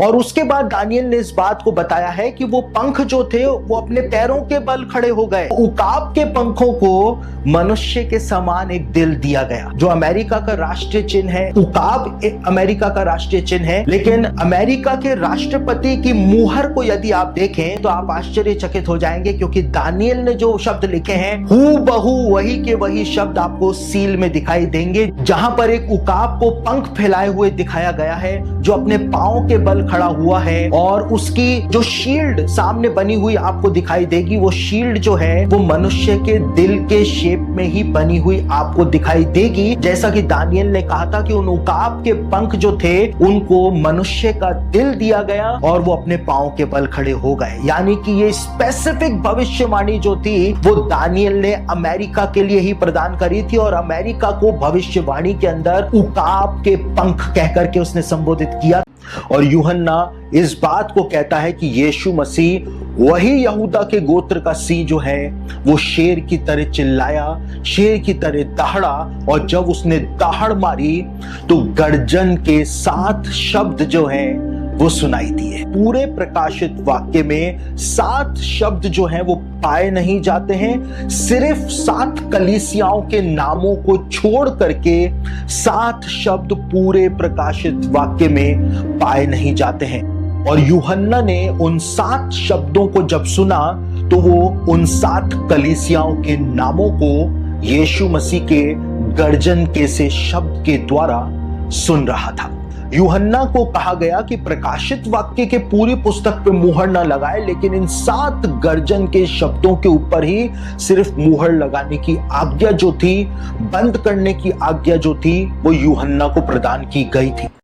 और उसके बाद दानियल ने इस बात को बताया है कि वो पंख जो थे वो अपने पैरों के बल खड़े हो गए। उकाब के पंखों को मनुष्य के समान एक दिल दिया गया, जो अमेरिका का राष्ट्रीय चिन्ह है। उकाब अमेरिका का राष्ट्रीय चिन्ह है, लेकिन अमेरिका के राष्ट्रपति की मुहर को यदि आप देखें तो आप आश्चर्यचकित हो जाएंगे, क्योंकि दानियल ने जो शब्द लिखे हैं हूबहू वही के वही शब्द आपको सील में दिखाई देंगे, जहां पर एक उकाब को पंख फैलाए हुए दिखाया गया है, जो अपने पांव के बल खड़ा हुआ है, और उसकी जो शील्ड सामने बनी हुई आपको दिखाई देगी, वो शील्ड जो है वो मनुष्य के दिल के शेप में ही बनी हुई आपको दिखाई देगी। जैसा कि दानियल ने कहा था कि उन उकाब के पंख जो थे उनको मनुष्य का दिल दिया गया और वो अपने पांव के बल खड़े हो गए। यानी कि ये स्पेसिफिक भविष्यवाणी जो थी वो दानियल ने अमेरिका के लिए ही प्रदान करी थी, और अमेरिका को भविष्यवाणी के अंदर उकाब के पंख कहकर के उसने संबोधित किया। और यूहन्ना इस बात को कहता है कि यीशु मसीह वही यहूदा के गोत्र का सिंह जो है वो शेर की तरह चिल्लाया, शेर की तरह दहाड़ा, और जब उसने दहाड़ मारी तो गर्जन के 7 शब्द जो हैं वो सुनाई दिए। पूरे प्रकाशित वाक्य में 7 शब्द जो हैं वो पाए नहीं जाते हैं। सिर्फ 7 कलीसियाओं के नामों को छोड़ करके 7 शब्द पूरे प्रकाशित वाक्य में पाए नहीं जाते हैं। और यूहन्ना ने उन 7 शब्दों को जब सुना तो वो उन 7 कलीसियाओं के नामों को यीशु मसीह के गर्जन के से शब्द के द्वारा सुन रहा था। यूहन्ना को कहा गया कि प्रकाशित वाक्य के पूरी पुस्तक पे मुहर न लगाए, लेकिन इन 7 गर्जन के शब्दों के ऊपर ही सिर्फ मुहर लगाने की आज्ञा जो थी, बंद करने की आज्ञा जो थी, वो यूहन्ना को प्रदान की गई थी।